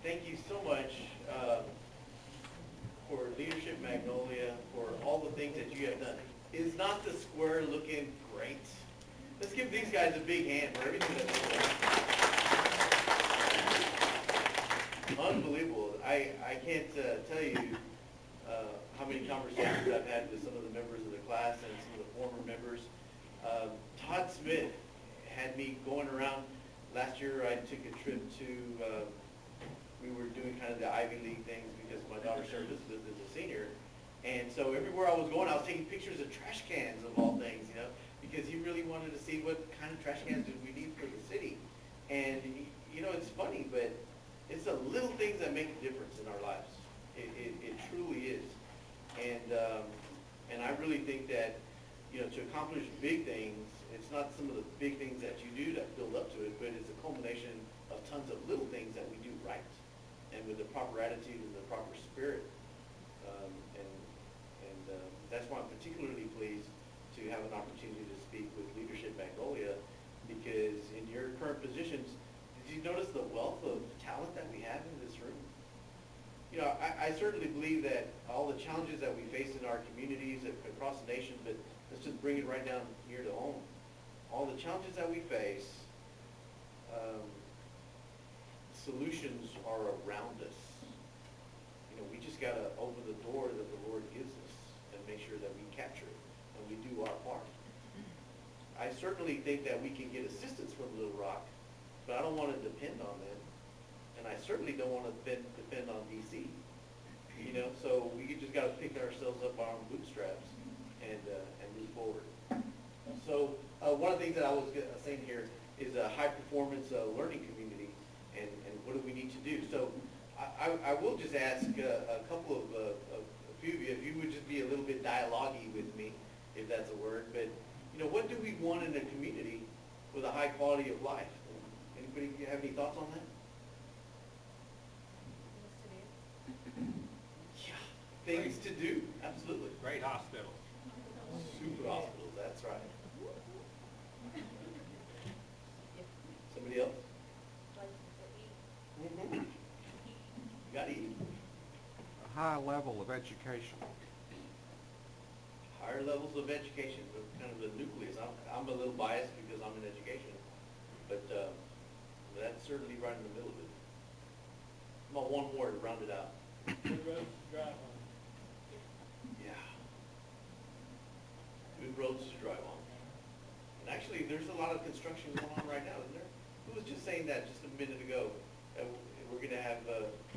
thank you so much for Leadership Magnolia, for all the things that you have done. Is not the square looking great? Let's give these guys a big hand for everything that they've done. Unbelievable. I can't tell you how many conversations I've had with some of the members of the class and some of the former members. Todd Smith had me going around. Last year I took a trip to, we were doing kind of the Ivy League things because my daughter Sarah Elizabeth is a senior. And so everywhere I was going, I was taking pictures of trash cans of all things, you know, because he really wanted to see what kind of trash cans did we need for the city. And, you know, it's funny, but it's the little things that make a difference in our lives. It truly is. And I really think that, you know, to accomplish big things, it's not some of the big things that you do that build up to it, but it's a culmination of tons of little things that we do right, and with the proper attitude and the proper spirit. That's why I'm particularly pleased to have an opportunity to speak with Leadership Magnolia, because in your current positions, did you notice the wealth of talent that we have in this room? You know, I certainly believe that all the challenges that we face in our communities across the nation, but let's just bring it right down here to home. All the challenges that we face, solutions are around us. You know, we just got to open the door that the Lord gives us and make sure that we capture it and we do our part. I certainly think that we can get assistance from Little Rock, but I don't want to depend on them. And I certainly don't want to depend on DC. You know, so we just got to pick ourselves up by our own bootstraps and move forward. So one of the things that I was saying here is a high-performance learning community, and what do we need to do? So I will just ask a couple of a few of you, if you would just be a little bit dialogue-y with me, if that's a word. But, you know, what do we want in a community with a high quality of life? Anybody have any thoughts on that? Yeah, things to do, absolutely. Great hospitals. Super hospitals, that's right. Somebody else? Mm-hmm. You got to eat. A high level of education. Higher levels of education, but kind of the nucleus. I'm a little biased because I'm in education, but that's certainly right in the middle of it. About one more to round it out. Good roads to drive on. Yeah. Good roads to drive on. And actually, there's a lot of construction going on right now, isn't there? Who was just saying that just a minute ago? We're going to have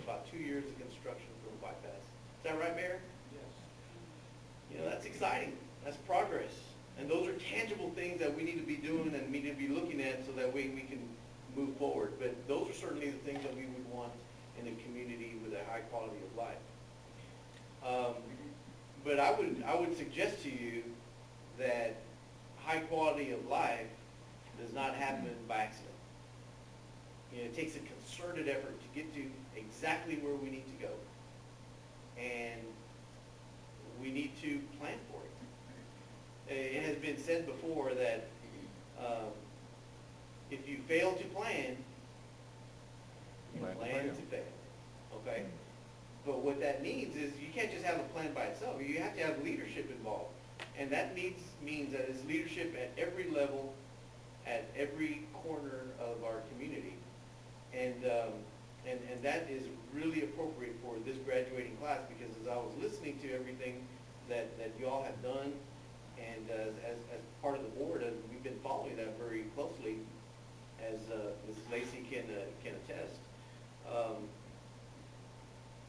about 2 years of construction for the bypass. Is that right, Mayor? Yes. You know, that's exciting. That's progress. And those are tangible things that we need to be doing and we need to be looking at so that way we can move forward. But those are certainly the things that we would want in a community with a high quality of life. But I would suggest to you that high quality of life does not happen by accident. You know, it takes a concerted effort to get to exactly where we need to go. And we need to plan for it. It has been said before that if you fail to plan, you plan to fail. Okay? But what that means is you can't just have a plan by itself. You have to have leadership involved. And that means that it's leadership at every level, at every corner of our community. And that is really appropriate for this graduating class, because as I was listening to everything that you all have done, and as part of the board, we've been following that very closely, as Ms. Lacey can attest.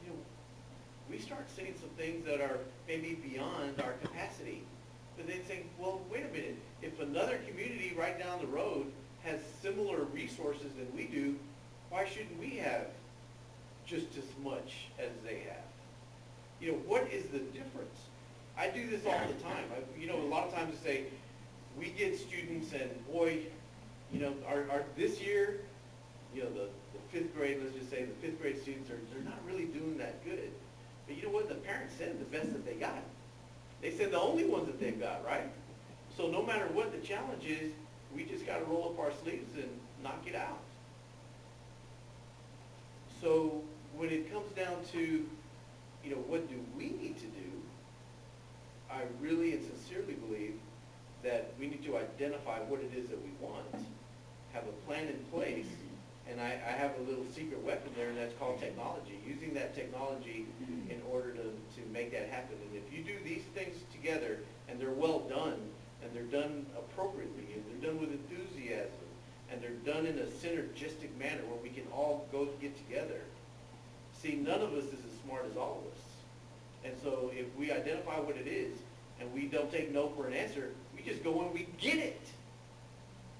You know, we start seeing some things that are maybe beyond our capacity. But they think, well, wait a minute, if another community right down the road has similar resources than we do, why shouldn't we have just as much as they have? You know, what is the difference? I do this all the time. You know, a lot of times I say, we get students and boy, you know, our this year, you know, the fifth grade, let's just say the fifth grade students they're not really doing that good. But you know what? The parents send the best that they got. They send the only ones that they've got, right? So no matter what the challenge is, we just got to roll up our sleeves and knock it out. So comes down to, what do we need to do, I really and sincerely believe that we need to identify what it is that we want, have a plan in place, and I have a little secret weapon there, and that's called technology. Using that technology in order to make that happen. And if you do these things together, and they're well done, and they're done appropriately, and they're done with enthusiasm, and they're done in a synergistic manner where we can all go get together. See, none of us is as smart as all of us. And so if we identify what it is, and we don't take no for an answer, we just go and we get it.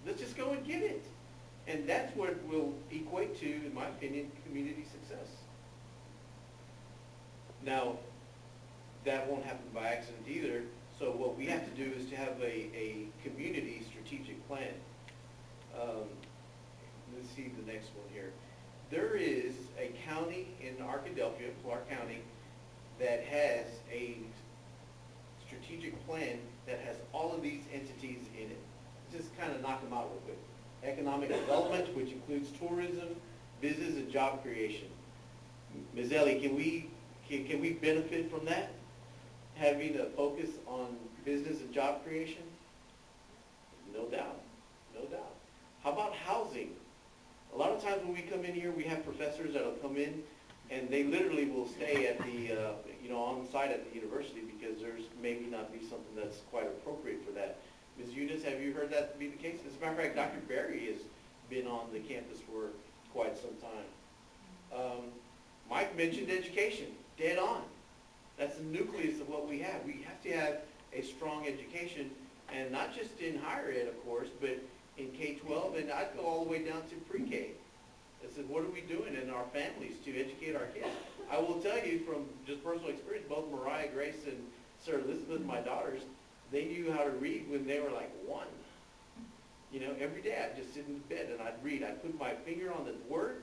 Let's just go and get it. And that's what will equate to, in my opinion, community success. Now, that won't happen by accident either. So what we have to do is to have a community strategic plan. Let's see the next one here. There is a county in Arkadelphia, Clark County, that has a strategic plan that has all of these entities in it. Just kind of knock them out real quick. Economic development, which includes tourism, business, and job creation. Ms. Ellie, can we benefit from that? Having a focus on business and job creation? No doubt, no doubt. How about housing? A lot of times when we come in here, we have professors that'll come in, and they literally will stay at the, on site at the university because there's maybe not be something that's quite appropriate for that. Ms. Eunice, have you heard that to be the case? As a matter of fact, Dr. Berry has been on the campus for quite some time. Mike mentioned education, dead on. That's the nucleus of what we have. We have to have a strong education, and not just in higher ed, of course, but in K-12, and I'd go all the way down to pre-K. I said, what are we doing in our families to educate our kids? I will tell you from just personal experience, both Mariah Grace and Sarah Elizabeth, my daughters, they knew how to read when they were like 1. Every day I'd just sit in bed and I'd read. I'd put my finger on the word,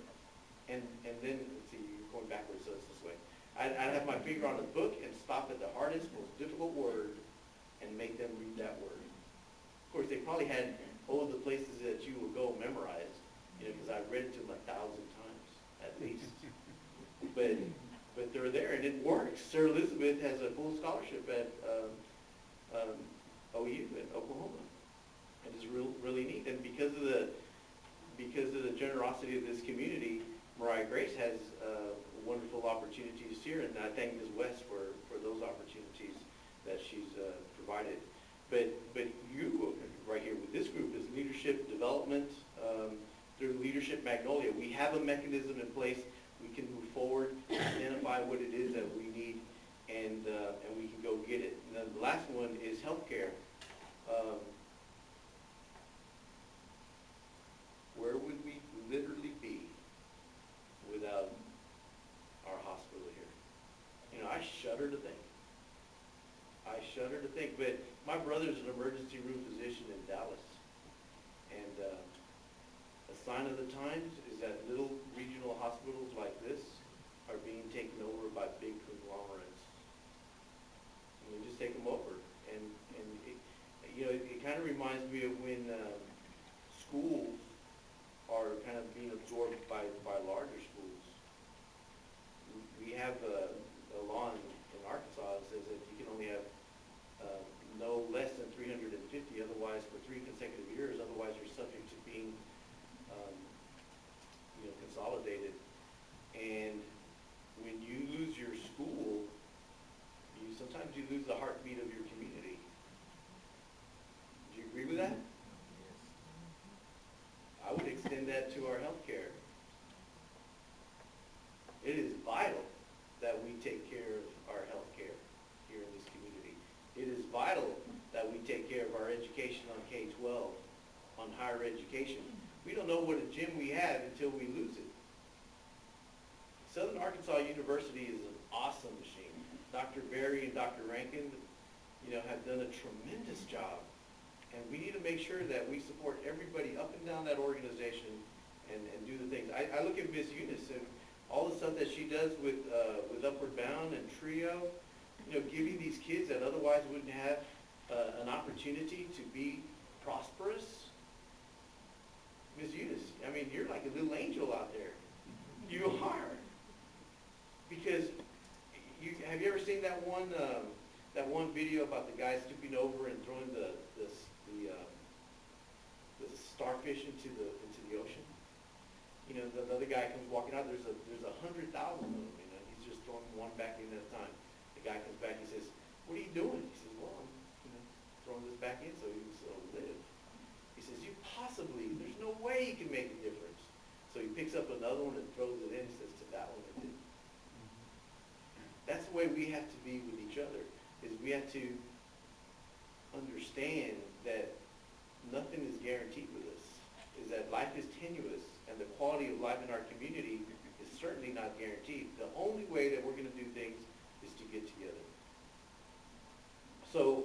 and then, let's see, you're going backwards, so it's this way. I'd have my finger on the book and stop at the hardest, most difficult word and make them read that word. Of course, they probably had all of the places that you will go memorize, because I read it to them 1,000 times at least. But they're there and it works. Sarah Elizabeth has a full scholarship at OU in Oklahoma. And it's really neat. And because of the generosity of this community, Mariah Grace has wonderful opportunities here, and I thank Ms. West for those opportunities that she's provided. But you, right here with this group, is leadership development through Leadership Magnolia. We have a mechanism in place. We can move forward, identify what it is that we need, and we can go get it. And then the last one is healthcare. Where would we literally be without our hospital here? I shudder to think. But my brother's an emergency room physician in Dallas. And a sign of the times is that little regional hospitals like this are being taken over by big conglomerates. And they just take them over. And it kind of reminds me of when schools are kind of being absorbed by larger schools. We have a law in Arkansas that says that you can only have no less than 350, otherwise for 3 consecutive years, otherwise you're subject to being consolidated. And when you lose your school, sometimes you lose the heartbeat of your community. Do you agree with that? Yes. I would extend that to our healthcare. It is vital that we take care of our healthcare here in this community. It is vital that we take care of our education on K-12, on higher education. We don't know what a gym we have until we lose it. Southern Arkansas University is an awesome machine. Dr. Berry and Dr. Rankin, have done a tremendous job. And we need to make sure that we support everybody up and down that organization and do the things. I look at Ms. Eunice and all the stuff that she does with Upward Bound and Trio, giving these kids that otherwise wouldn't have an opportunity to be prosperous. Ms. Eunice, you're like a little angel out there. You are. video about the guy stooping over and throwing the starfish into the ocean? You know, the other guy comes walking out, there's 100,000 of them, you know, he's just throwing one back in at a time. The guy comes back, he says, what are you doing? He says, well, I'm, you know, throwing this back in so it'll live. He says, there's no way you can make a difference. So he picks up another one and throws it in, he says, to that one it didn't. That's the way we have to be with each other, is we have to understand that nothing is guaranteed with us, is that life is tenuous, and the quality of life in our community is certainly not guaranteed. The only way that we're going to do things is to get together. So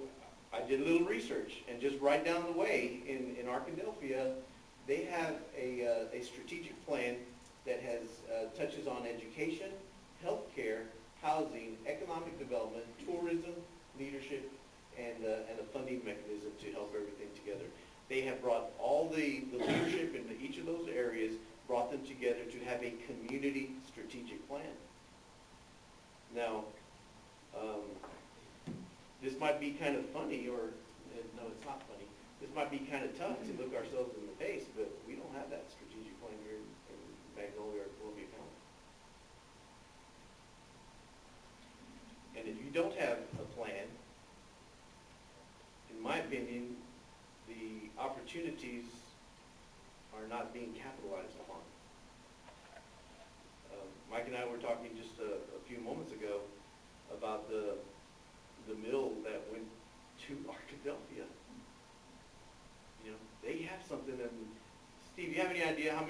I did a little research, and just right down the way in Arkadelphia, they have a strategic plan that has touches on education, healthcare, housing, economic development, tourism, leadership, and a funding mechanism to help everything together. They have brought all the leadership in each of those areas, brought them together to have a community strategic plan. Now, this might be kind of funny, or no, it's not funny. This might be kind of tough to look ourselves in the face, but we don't have that strategic plan here in Magnolia or Columbia County. And if you don't have a plan, in my opinion, the opportunities are not being capitalized upon. Mike and I were talking just a few moments ago about the mill that went to Arkadelphia. You know, they have something. And Steve, you have any idea how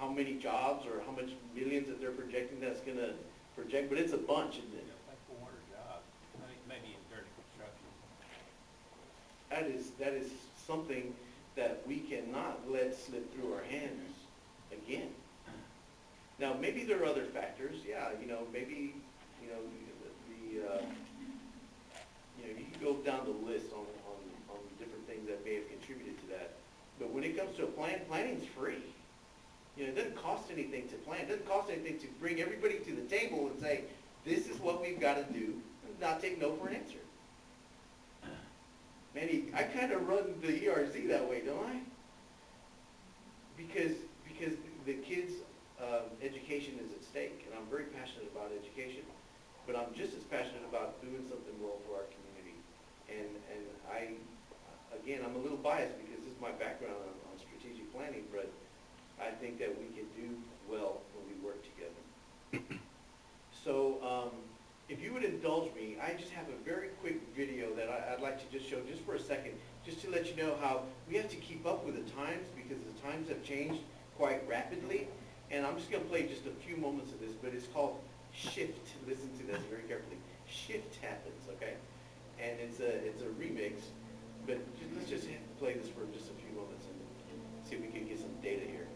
many jobs or how much millions that they're projecting that's going to project? But it's a bunch, isn't it? Like 400 jobs, I think maybe in dirt construction. That is something that we cannot let slip through our hands again. Now, maybe there are other factors. Yeah, you know, maybe, you know, you can go down the list on different things that may have contributed to that. But when it comes to a plan, planning's free. You know, it doesn't cost anything to plan. It doesn't cost anything to bring everybody to the table and say, this is what we've got to do, and not take no for an answer. Man, I kind of run the ERZ that way, don't I? Because the kids' education is at stake, and I'm very passionate about education. But I'm just as passionate about doing something well for our community. And I'm a little biased because this is my background on strategic planning, but I think that we can do well when we work together. So if you would indulge me, I just have a very quick video that I'd like to just show just for a second, just to let you know how we have to keep up with the times, because the times have changed quite rapidly. And I'm just going to play just a few moments of this, but it's called Shift. Listen to this very carefully. Shift happens, okay? And it's a remix, but let's just play this for just a few moments and see if we can get some data here.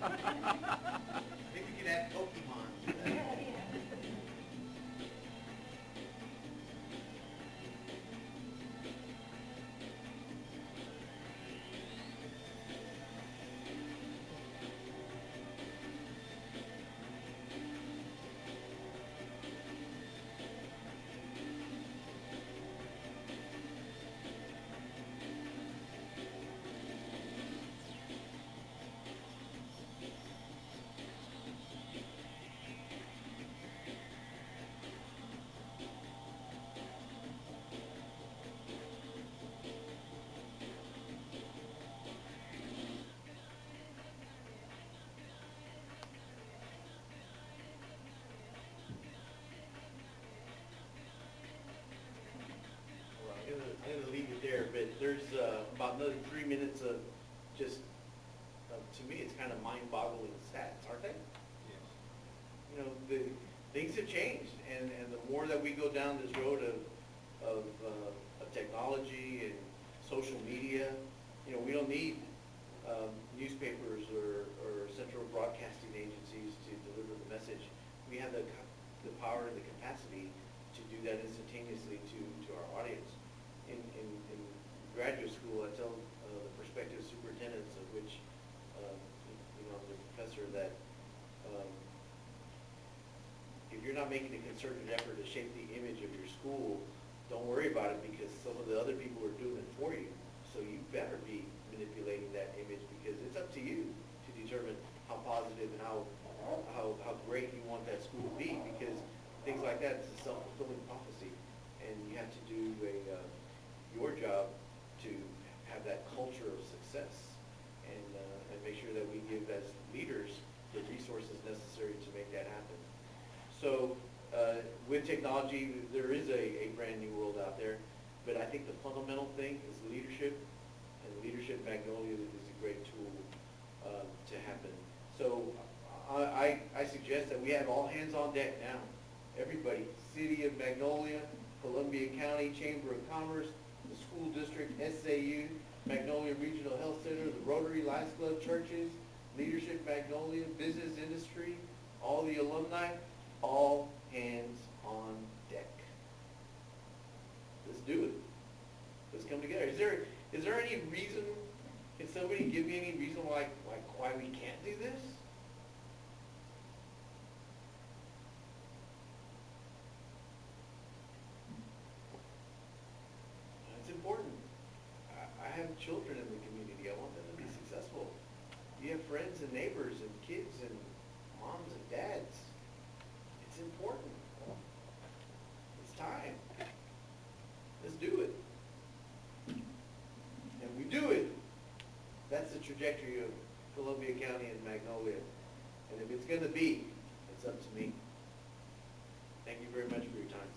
Maybe we could add Pokemon to that. Well, I'm gonna leave it there, but there's about another 3 minutes of just, to me, it's kind of mind-boggling stats, aren't they? Yes. You know, things have changed, and the more that we go down this road of technology and social media, you know, we don't need newspapers or central broadcasting agencies to deliver the message. We have the power and the capacity to do that instantaneously to our audience. In graduate school, I tell the prospective superintendents, of which, you know, the professor, that if you're not making a concerted effort to shape the image of your school, don't worry about it, because some of the other people are doing it for you. So you better be manipulating that image, because it's up to you to determine how positive and how great you want that school to be, because things like that is a self-fulfilling prophecy, and you have to do your job to have that culture of success, and make sure that we give, as leaders, the resources necessary to make that happen. So with technology, there is a brand new world out there, but I think the fundamental thing is leadership, and Leadership Magnolia is a great tool to happen. So I suggest that we have all hands on deck now. Everybody, City of Magnolia, Columbia County Chamber of Commerce, the school district, SAU, Magnolia Regional Health Center, the Rotary, Lions Club, churches, Leadership Magnolia, business industry, all the alumni, all hands on deck. Let's do it. Let's come together. Is there any reason, can somebody give me any reason why we can't do this? It's important. I have children in the community. I want them to be successful. You have friends and neighbors and kids and moms and dads. It's important. It's time. Let's do it. And we do it. That's the trajectory of Columbia County and Magnolia. And if it's going to be, it's up to me. Thank you very much for your time.